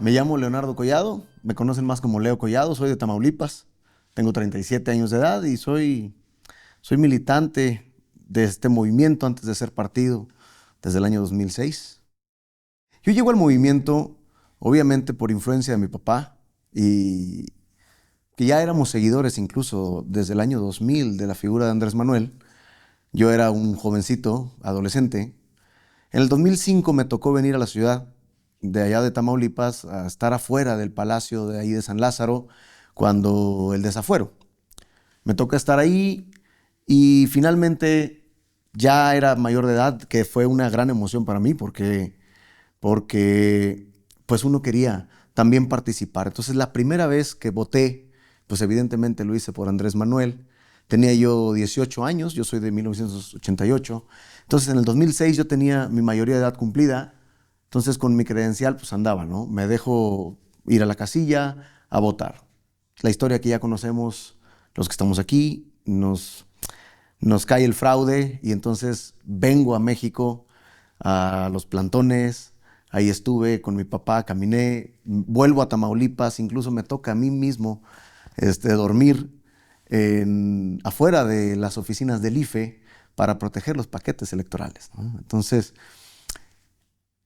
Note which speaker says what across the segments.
Speaker 1: Me llamo Leonardo Collado, me conocen más como Leo Collado, soy de Tamaulipas, tengo 37 años de edad y soy militante de este movimiento antes de ser partido desde el año 2006. Yo llego al movimiento obviamente por influencia de mi papá y que ya éramos seguidores incluso desde el año 2000 de la figura de Andrés Manuel. Yo era un jovencito, adolescente. En el 2005 me tocó venir a la ciudad de allá de Tamaulipas a estar afuera del palacio de ahí de San Lázaro cuando el desafuero. Me toca estar ahí y finalmente ya era mayor de edad, que fue una gran emoción para mí porque pues uno quería también participar. Entonces la primera vez que voté, pues evidentemente lo hice por Andrés Manuel. Tenía yo 18 años, yo soy de 1988. Entonces en el 2006 yo tenía mi mayoría de edad cumplida. Entonces con mi credencial pues andaba, ¿no? Me dejo ir a la casilla a votar. La historia que ya conocemos los que estamos aquí, nos cae el fraude y entonces vengo a México a los plantones. Ahí estuve con mi papá, caminé, vuelvo a Tamaulipas, incluso me toca a mí mismo dormir afuera de las oficinas del IFE para proteger los paquetes electorales, ¿no? Entonces,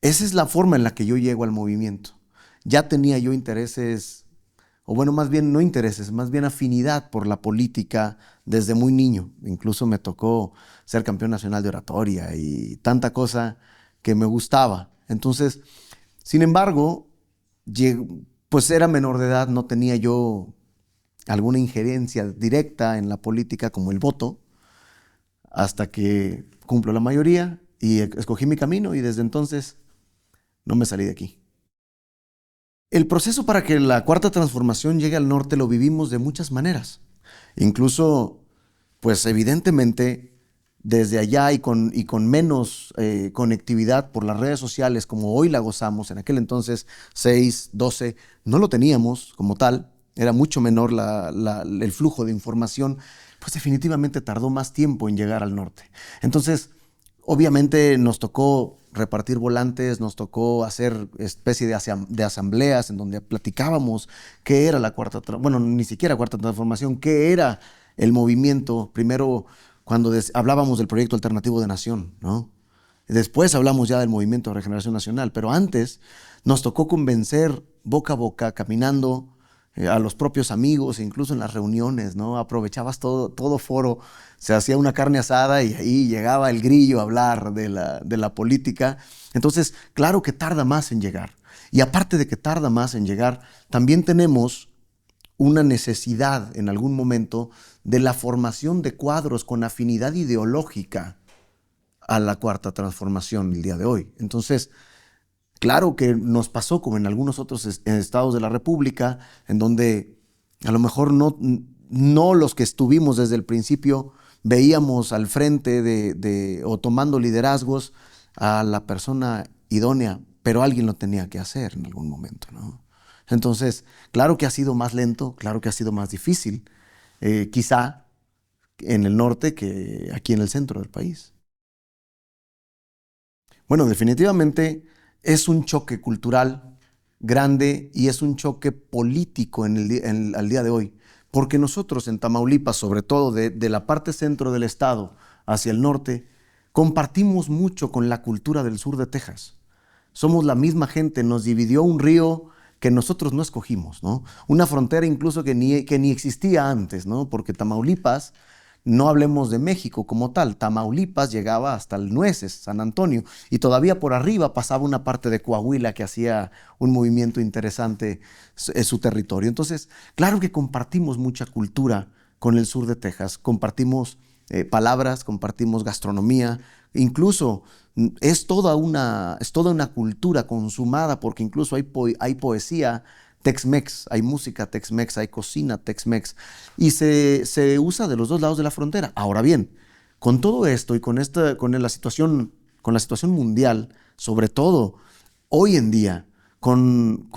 Speaker 1: esa es la forma en la que yo llego al movimiento. Ya tenía yo intereses, o bueno, más bien no intereses, más bien afinidad por la política desde muy niño. Incluso me tocó ser campeón nacional de oratoria y tanta cosa que me gustaba. Entonces, sin embargo, pues era menor de edad, no tenía yo alguna injerencia directa en la política como el voto, hasta que cumplo la mayoría y escogí mi camino y desde entonces no me salí de aquí. El proceso para que la cuarta transformación llegue al norte lo vivimos de muchas maneras. Incluso, pues evidentemente, desde allá y con menos conectividad por las redes sociales como hoy la gozamos, en aquel entonces 6, 12, no lo teníamos como tal, era mucho menor el flujo de información, pues definitivamente tardó más tiempo en llegar al norte. Entonces, obviamente nos tocó repartir volantes, nos tocó hacer especie de asambleas en donde platicábamos qué era la cuarta, bueno, ni siquiera cuarta transformación, qué era el movimiento. Primero, cuando hablábamos del proyecto alternativo de nación, ¿no? Después hablamos ya del movimiento de regeneración nacional, pero antes nos tocó convencer boca a boca, caminando, a los propios amigos, e incluso en las reuniones, ¿no? Aprovechabas todo foro, se hacía una carne asada y ahí llegaba el grillo a hablar de la política. Entonces, claro que tarda más en llegar. Y aparte de que tarda más en llegar, también tenemos una necesidad en algún momento de la formación de cuadros con afinidad ideológica a la cuarta transformación el día de hoy. Entonces, claro que nos pasó como en algunos otros estados de la República, en donde a lo mejor no los que estuvimos desde el principio veíamos al frente o tomando liderazgos a la persona idónea, pero alguien lo tenía que hacer en algún momento, ¿no? Entonces, claro que ha sido más lento, claro que ha sido más difícil, quizá en el norte que aquí en el centro del país. Bueno, definitivamente es un choque cultural grande y es un choque político al día de hoy, porque nosotros en Tamaulipas, sobre todo de la parte centro del estado hacia el norte, compartimos mucho con la cultura del sur de Texas. Somos la misma gente, nos dividió un río que nosotros no escogimos, ¿no? Una frontera incluso que ni existía antes, ¿no? Porque Tamaulipas, no hablemos de México como tal, Tamaulipas llegaba hasta el Nueces, San Antonio, y todavía por arriba pasaba una parte de Coahuila que hacía un movimiento interesante en su territorio. Entonces, claro que compartimos mucha cultura con el sur de Texas, compartimos palabras, compartimos gastronomía, incluso es toda una cultura consumada, porque incluso hay poesía Tex-Mex, hay música Tex-Mex, hay cocina Tex-Mex, y se usa de los dos lados de la frontera. Ahora bien, con todo esto y con la situación mundial, sobre todo hoy en día, con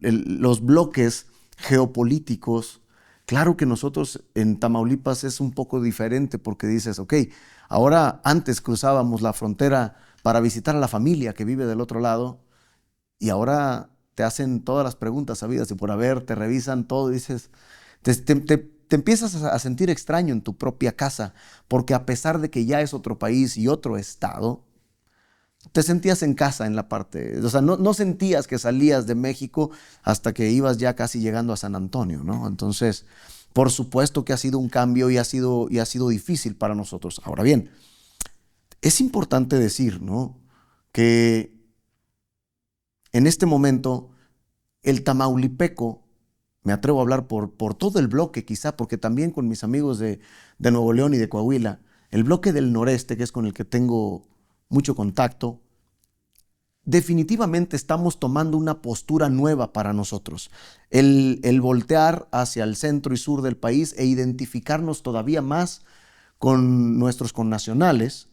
Speaker 1: los bloques geopolíticos, claro que nosotros en Tamaulipas es un poco diferente porque dices, ok, ahora antes cruzábamos la frontera para visitar a la familia que vive del otro lado y ahora te hacen todas las preguntas habidas y por haber, te revisan todo y dices, te empiezas a sentir extraño en tu propia casa, porque a pesar de que ya es otro país y otro estado, te sentías en casa en la parte, o sea, no sentías que salías de México hasta que ibas ya casi llegando a San Antonio, ¿no? Entonces, por supuesto que ha sido un cambio y ha sido difícil para nosotros. Ahora bien, es importante decir, ¿no?, que en este momento el tamaulipeco, me atrevo a hablar por todo el bloque quizá, porque también con mis amigos de Nuevo León y de Coahuila, el bloque del noreste, que es con el que tengo mucho contacto, definitivamente estamos tomando una postura nueva para nosotros. El voltear hacia el centro y sur del país e identificarnos todavía más con nuestros connacionales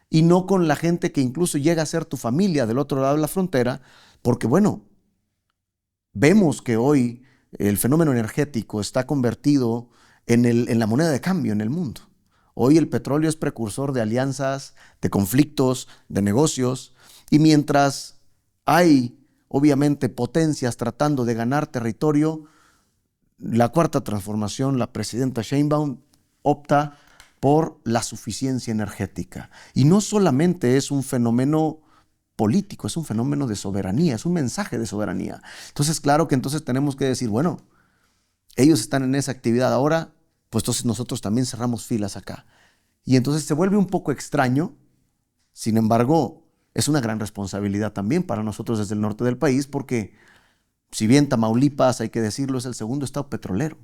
Speaker 1: y no con la gente que incluso llega a ser tu familia del otro lado de la frontera, porque bueno, vemos que hoy el fenómeno energético está convertido en la moneda de cambio en el mundo. Hoy el petróleo es precursor de alianzas, de conflictos, de negocios, y mientras hay obviamente potencias tratando de ganar territorio, la cuarta transformación, la presidenta Sheinbaum, opta por la suficiencia energética. Y no solamente es un fenómeno político, es un fenómeno de soberanía, es un mensaje de soberanía. Entonces, claro que entonces tenemos que decir, bueno, ellos están en esa actividad ahora, pues entonces nosotros también cerramos filas acá. Y entonces se vuelve un poco extraño, sin embargo, es una gran responsabilidad también para nosotros desde el norte del país, porque si bien Tamaulipas, hay que decirlo, es el segundo estado petrolero.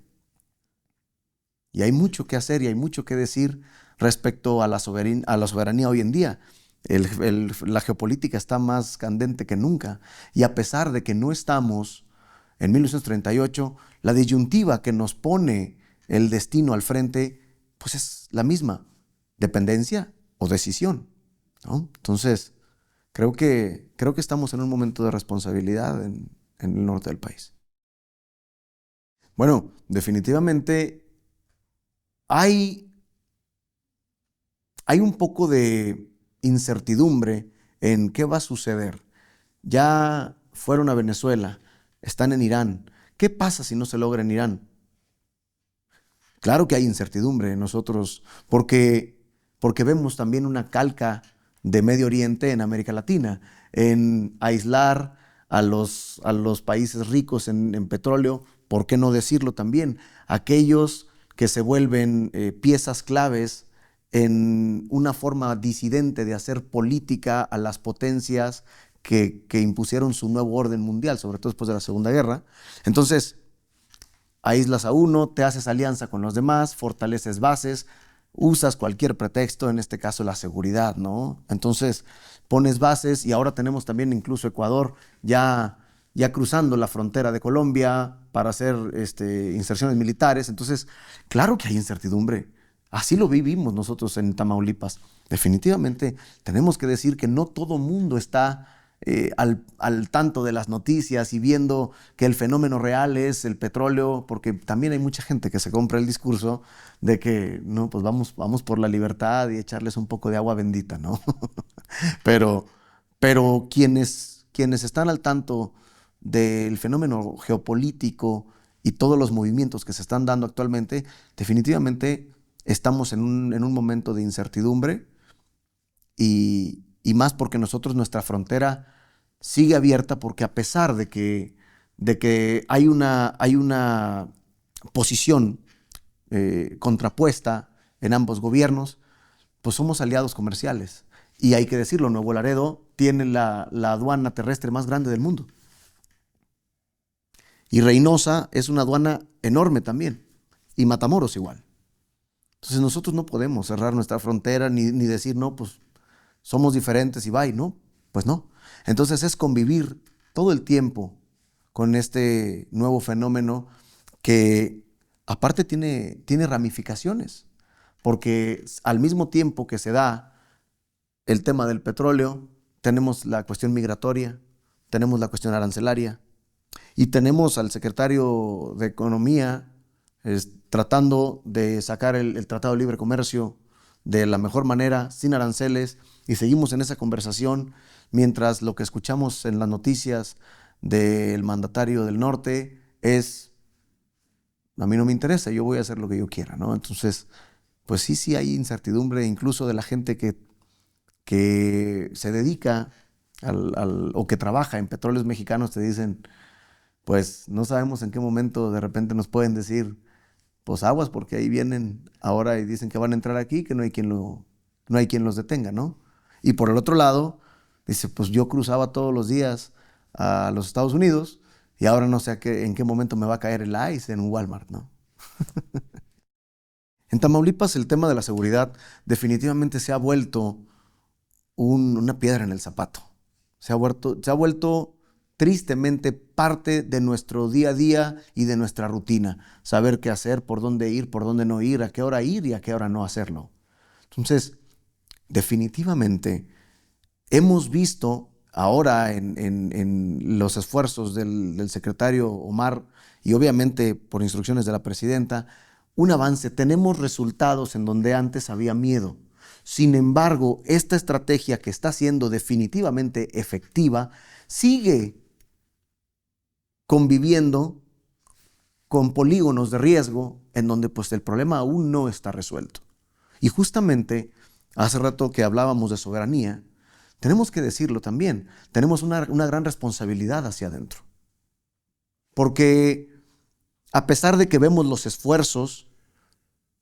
Speaker 1: Y hay mucho que hacer y hay mucho que decir respecto a la soberanía hoy en día. La geopolítica está más candente que nunca. Y a pesar de que no estamos en 1938, la disyuntiva que nos pone el destino al frente, pues es la misma: dependencia o decisión, ¿no? Entonces, creo que estamos en un momento de responsabilidad en el norte del país. Bueno, definitivamente hay un poco de incertidumbre en qué va a suceder. Ya fueron a Venezuela, están en Irán. ¿Qué pasa si no se logra en Irán? Claro que hay incertidumbre en nosotros, porque vemos también una calca de Medio Oriente en América Latina, en aislar a los países ricos en petróleo, ¿por qué no decirlo también? Aquellos que se vuelven piezas claves en una forma disidente de hacer política a las potencias que impusieron su nuevo orden mundial, sobre todo después de la Segunda Guerra. Entonces, aíslas a uno, te haces alianza con los demás, fortaleces bases, usas cualquier pretexto, en este caso la seguridad, ¿no? Entonces pones bases y ahora tenemos también incluso Ecuador ya cruzando la frontera de Colombia para hacer inserciones militares. Entonces, claro que hay incertidumbre. Así lo vivimos nosotros en Tamaulipas. Definitivamente tenemos que decir que no todo mundo está al tanto de las noticias y viendo que el fenómeno real es el petróleo, porque también hay mucha gente que se compra el discurso de que no, pues vamos por la libertad y echarles un poco de agua bendita, ¿no? pero quienes están al tanto del fenómeno geopolítico y todos los movimientos que se están dando actualmente, definitivamente estamos en un momento de incertidumbre y más porque nuestra frontera sigue abierta, porque a pesar de que hay una posición contrapuesta en ambos gobiernos, pues somos aliados comerciales. Y hay que decirlo, Nuevo Laredo tiene la aduana terrestre más grande del mundo. Y Reynosa es una aduana enorme también. Y Matamoros igual. Entonces nosotros no podemos cerrar nuestra frontera ni decir, no, pues somos diferentes y bye, ¿no? Pues no. Entonces es convivir todo el tiempo con este nuevo fenómeno que aparte tiene ramificaciones, porque al mismo tiempo que se da el tema del petróleo, tenemos la cuestión migratoria, tenemos la cuestión arancelaria y tenemos al secretario de Economía tratando de sacar el Tratado de Libre Comercio de la mejor manera, sin aranceles, y seguimos en esa conversación mientras lo que escuchamos en las noticias del mandatario del norte es, a mí no me interesa, yo voy a hacer lo que yo quiera, ¿no? Entonces, pues sí hay incertidumbre incluso de la gente que se dedica o que trabaja en Petróleos Mexicanos. Te dicen, pues no sabemos en qué momento de repente nos pueden decir, pues aguas, porque ahí vienen ahora y dicen que van a entrar aquí, que no hay quien los detenga, ¿no? Y por el otro lado, dice, pues yo cruzaba todos los días a los Estados Unidos y ahora no sé en qué momento me va a caer el ICE en un Walmart, ¿no? En Tamaulipas el tema de la seguridad definitivamente se ha vuelto una piedra en el zapato. Se ha vuelto tristemente parte de nuestro día a día y de nuestra rutina. Saber qué hacer, por dónde ir, por dónde no ir, a qué hora ir y a qué hora no hacerlo. Entonces, definitivamente hemos visto ahora en los esfuerzos del secretario Omar y obviamente por instrucciones de la presidenta, un avance. Tenemos resultados en donde antes había miedo. Sin embargo, esta estrategia, que está siendo definitivamente efectiva, sigue conviviendo con polígonos de riesgo en donde pues el problema aún no está resuelto. Y justamente hace rato que hablábamos de soberanía, tenemos que decirlo también, tenemos una gran responsabilidad hacia adentro. Porque a pesar de que vemos los esfuerzos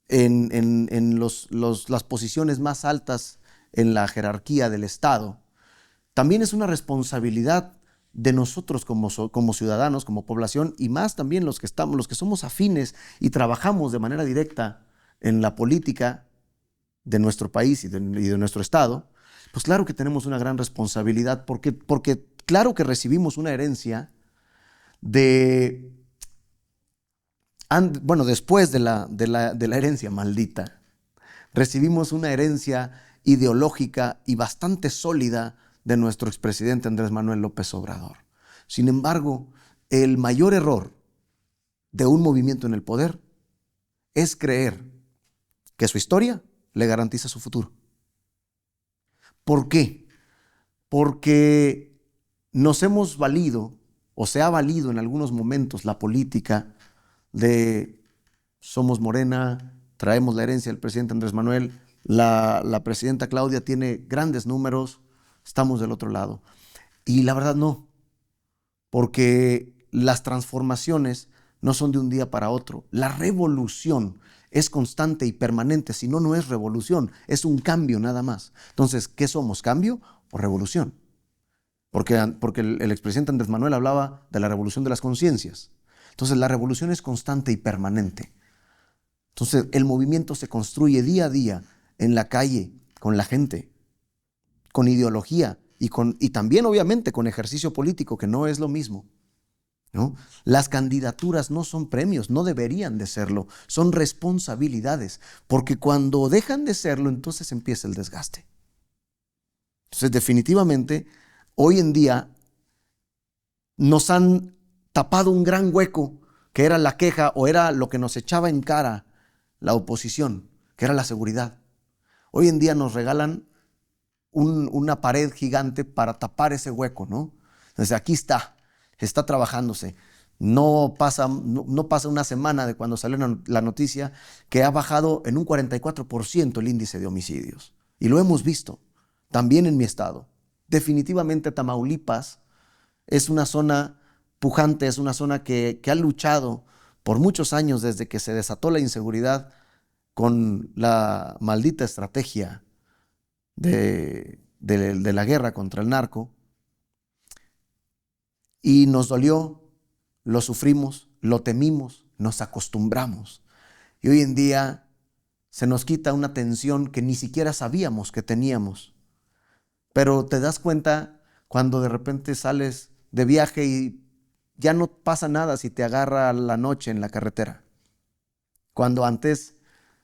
Speaker 1: en las posiciones más altas en la jerarquía del Estado, también es una responsabilidad de nosotros como ciudadanos, como población, y más también los que somos afines y trabajamos de manera directa en la política de nuestro país y de nuestro Estado. Pues claro que tenemos una gran responsabilidad porque claro que recibimos una herencia después de la herencia maldita, recibimos una herencia ideológica y bastante sólida de nuestro expresidente Andrés Manuel López Obrador. Sin embargo, el mayor error de un movimiento en el poder es creer que su historia le garantiza su futuro. ¿Por qué? Porque nos hemos valido, o se ha valido en algunos momentos, la política de somos Morena, traemos la herencia del presidente Andrés Manuel, la presidenta Claudia tiene grandes números, estamos del otro lado. Y la verdad no, porque las transformaciones no son de un día para otro. La revolución es constante y permanente, si no, no es revolución, es un cambio nada más. Entonces, ¿qué somos? ¿Cambio o revolución? Porque el expresidente Andrés Manuel hablaba de la revolución de las conciencias. Entonces, la revolución es constante y permanente. Entonces, el movimiento se construye día a día en la calle, con la gente, con ideología y también, obviamente, con ejercicio político, que no es lo mismo, ¿no? Las candidaturas no son premios, no deberían de serlo, son responsabilidades, porque cuando dejan de serlo, entonces empieza el desgaste. Entonces, definitivamente, hoy en día nos han tapado un gran hueco que era la queja o era lo que nos echaba en cara la oposición, que era la seguridad. Hoy en día nos regalan una pared gigante para tapar ese hueco, ¿no? Entonces aquí está trabajándose. No pasa una semana de cuando salió la noticia que ha bajado en un 44% el índice de homicidios. Y lo hemos visto, también en mi estado. Definitivamente Tamaulipas es una zona pujante, es una zona que ha luchado por muchos años desde que se desató la inseguridad con la maldita estrategia de la guerra contra el narco. Y nos dolió, lo sufrimos, lo temimos, nos acostumbramos. Y hoy en día se nos quita una tensión que ni siquiera sabíamos que teníamos. Pero te das cuenta cuando de repente sales de viaje y ya no pasa nada si te agarra la noche en la carretera. Cuando antes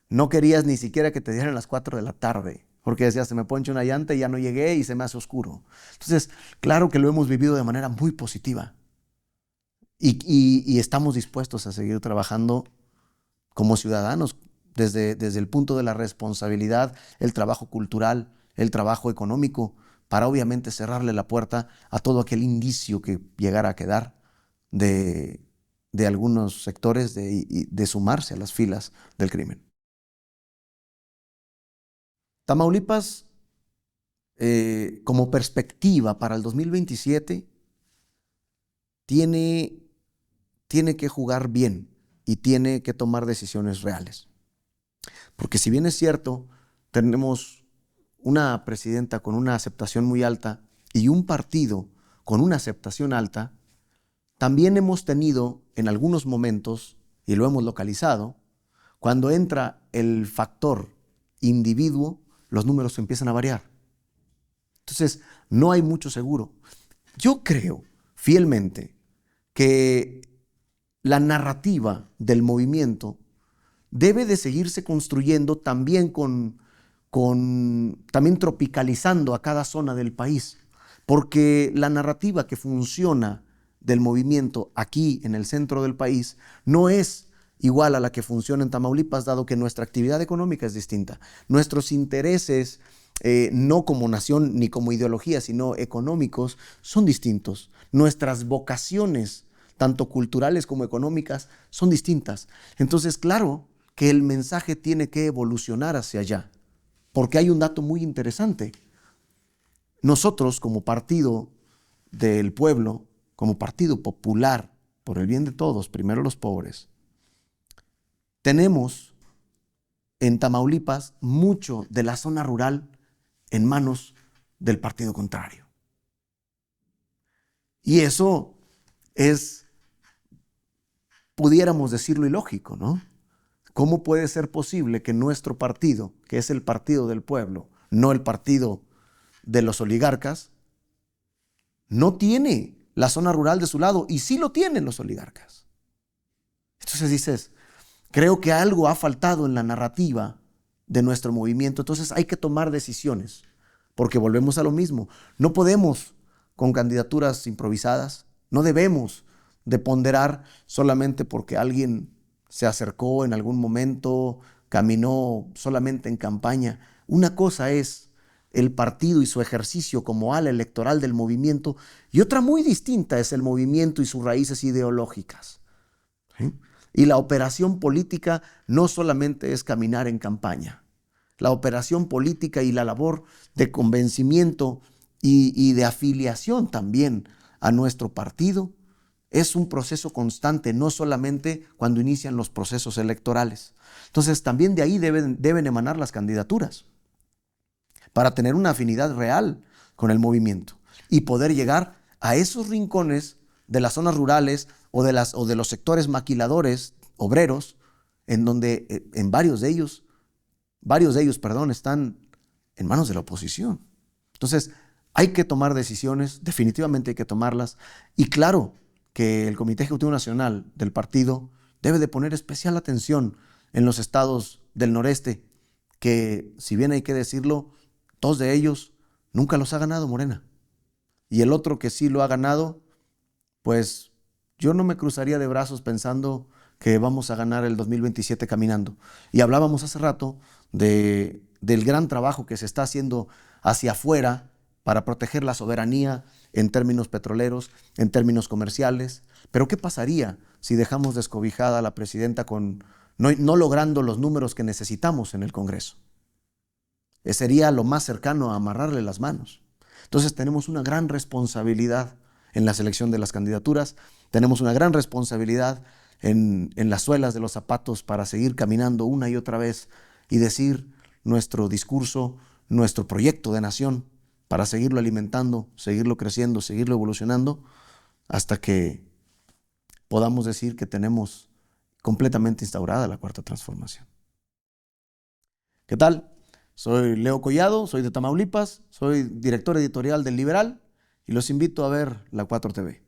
Speaker 1: no querías ni siquiera que te dieran las 4 de la tarde, porque decías, se me poncha una llanta y ya no llegué y se me hace oscuro. Entonces, claro que lo hemos vivido de manera muy positiva y estamos dispuestos a seguir trabajando como ciudadanos desde el punto de la responsabilidad, el trabajo cultural, el trabajo económico, para obviamente cerrarle la puerta a todo aquel indicio que llegara a quedar de algunos sectores de sumarse a las filas del crimen. Tamaulipas, como perspectiva para el 2027, tiene que jugar bien y tiene que tomar decisiones reales. Porque si bien es cierto, tenemos una presidenta con una aceptación muy alta y un partido con una aceptación alta, también hemos tenido en algunos momentos, y lo hemos localizado, cuando entra el factor individuo, los números empiezan a variar. Entonces, no hay mucho seguro. Yo creo fielmente que la narrativa del movimiento debe de seguirse construyendo también también tropicalizando a cada zona del país, porque la narrativa que funciona del movimiento aquí en el centro del país no es igual a la que funciona en Tamaulipas, dado que nuestra actividad económica es distinta. Nuestros intereses, no como nación ni como ideología, sino económicos, son distintos. Nuestras vocaciones, tanto culturales como económicas, son distintas. Entonces, claro que el mensaje tiene que evolucionar hacia allá, porque hay un dato muy interesante. Nosotros, como partido del pueblo, como partido popular, por el bien de todos, primero los pobres, tenemos en Tamaulipas mucho de la zona rural en manos del partido contrario. Y eso es, pudiéramos decirlo, ilógico, ¿no? ¿Cómo puede ser posible que nuestro partido, que es el partido del pueblo, no el partido de los oligarcas, no tiene la zona rural de su lado y sí lo tienen los oligarcas? Entonces dices, creo que algo ha faltado en la narrativa de nuestro movimiento, entonces hay que tomar decisiones, porque volvemos a lo mismo. No podemos con candidaturas improvisadas, no debemos de ponderar solamente porque alguien se acercó en algún momento, caminó solamente en campaña. Una cosa es el partido y su ejercicio como ala electoral del movimiento, y otra muy distinta es el movimiento y sus raíces ideológicas, ¿sí? Y la operación política no solamente es caminar en campaña. La operación política y la labor de convencimiento y de afiliación también a nuestro partido es un proceso constante, no solamente cuando inician los procesos electorales. Entonces, también de ahí deben emanar las candidaturas para tener una afinidad real con el movimiento y poder llegar a esos rincones de las zonas rurales o de los sectores maquiladores, obreros, en donde en varios de ellos, están en manos de la oposición. Entonces, hay que tomar decisiones, definitivamente hay que tomarlas, y claro que el Comité Ejecutivo Nacional del partido debe de poner especial atención en los estados del noreste, que si bien hay que decirlo, 2 de ellos nunca los ha ganado Morena. Y el otro que sí lo ha ganado, pues yo no me cruzaría de brazos pensando que vamos a ganar el 2027 caminando. Y hablábamos hace rato del gran trabajo que se está haciendo hacia afuera para proteger la soberanía en términos petroleros, en términos comerciales. Pero ¿qué pasaría si dejamos descobijada a la presidenta no logrando los números que necesitamos en el Congreso? Sería lo más cercano a amarrarle las manos. Entonces tenemos una gran responsabilidad en la selección de las candidaturas, tenemos una gran responsabilidad en las suelas de los zapatos para seguir caminando una y otra vez y decir nuestro discurso, nuestro proyecto de nación, para seguirlo alimentando, seguirlo creciendo, seguirlo evolucionando, hasta que podamos decir que tenemos completamente instaurada la Cuarta Transformación. ¿Qué tal? Soy Leo Collado, soy de Tamaulipas, soy director editorial del Liberal y los invito a ver la 4TV.